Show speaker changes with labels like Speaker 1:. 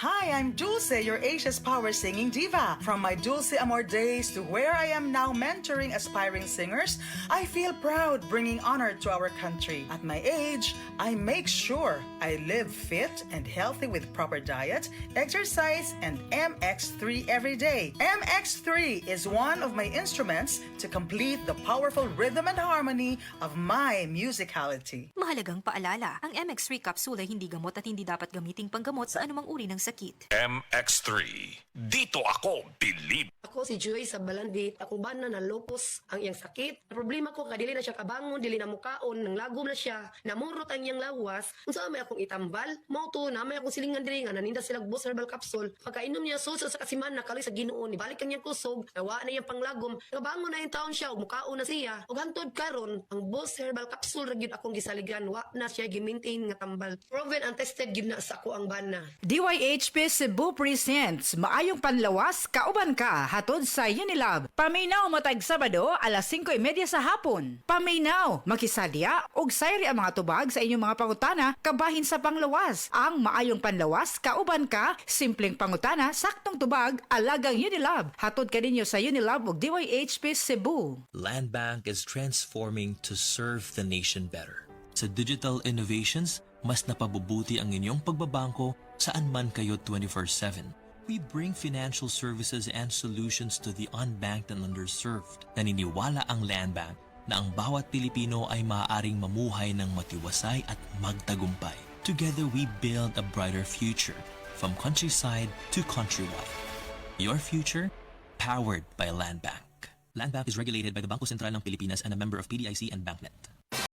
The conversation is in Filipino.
Speaker 1: Hi, I'm Dulce, your Asia's power singing diva. From my Dulce Amor days to where I am now mentoring aspiring singers, I feel proud bringing honor to our country. At my age, I make sure I live fit and healthy with proper diet, exercise, and MX3 every day. MX3 is one of my instruments to complete the powerful rhythm and harmony of my musicality.
Speaker 2: Mahalagang paalala, ang MX3 capsule ay hindi gamot at hindi dapat gamiting panggamot sa anumang uri ng sakit.
Speaker 3: MX3. Dito ako, believe.
Speaker 4: Ako si Joy sa Balandit. Akong bana na lupos ang iyang sakit. Ang problema ko, kadili na siya kabangon, dili na mukaon, nang lagom na siya, namurot ang iyang lawas. Kung saan may akong itambal, mauto na may akong silingan diri nga, naninda silang Boss Herbal Capsule. Pagkainom niya suso sa kasiman, nakali sa Ginoo, ibalik ang iyang kusog, nawa na iyang panglagom, kabangon na yung taon siya, mukaon na siya. Ug hantod karon, ang Boss Herbal Capsule ragyod akong gisaligan, wa na siya gimaintain nga tambal. Proven and tested gyud na sa ako ang bana.
Speaker 5: DYHP Cebu presents Maayong Panlawas, Kauban Ka, hatod sa Unilab. Paminaw matag Sabado, alas 5:30 sa hapon. Paminaw, makisadya, og sayri ang mga tubag sa inyong mga pangutana, kabahin sa panglawas. Ang Maayong Panlawas, Kauban Ka, simpleng pangutana, saktong tubag, alagang Unilab. Hatod ka ninyo sa Unilab ug DYHP Cebu.
Speaker 6: Land Bank is transforming to serve the nation better. Sa digital innovations, mas napabubuti ang inyong pagbabangko saan man kayo 24/7. We bring financial services and solutions to the unbanked and underserved. Naniniwala ang Land Bank na ang bawat Pilipino ay maaaring mamuhay ng matiwasay at magtagumpay. Together we build a brighter future, from countryside to countrywide. Your future, powered by Land Bank. Land Bank is regulated by the Bangko Sentral ng Pilipinas and a member of PDIC and BancNet.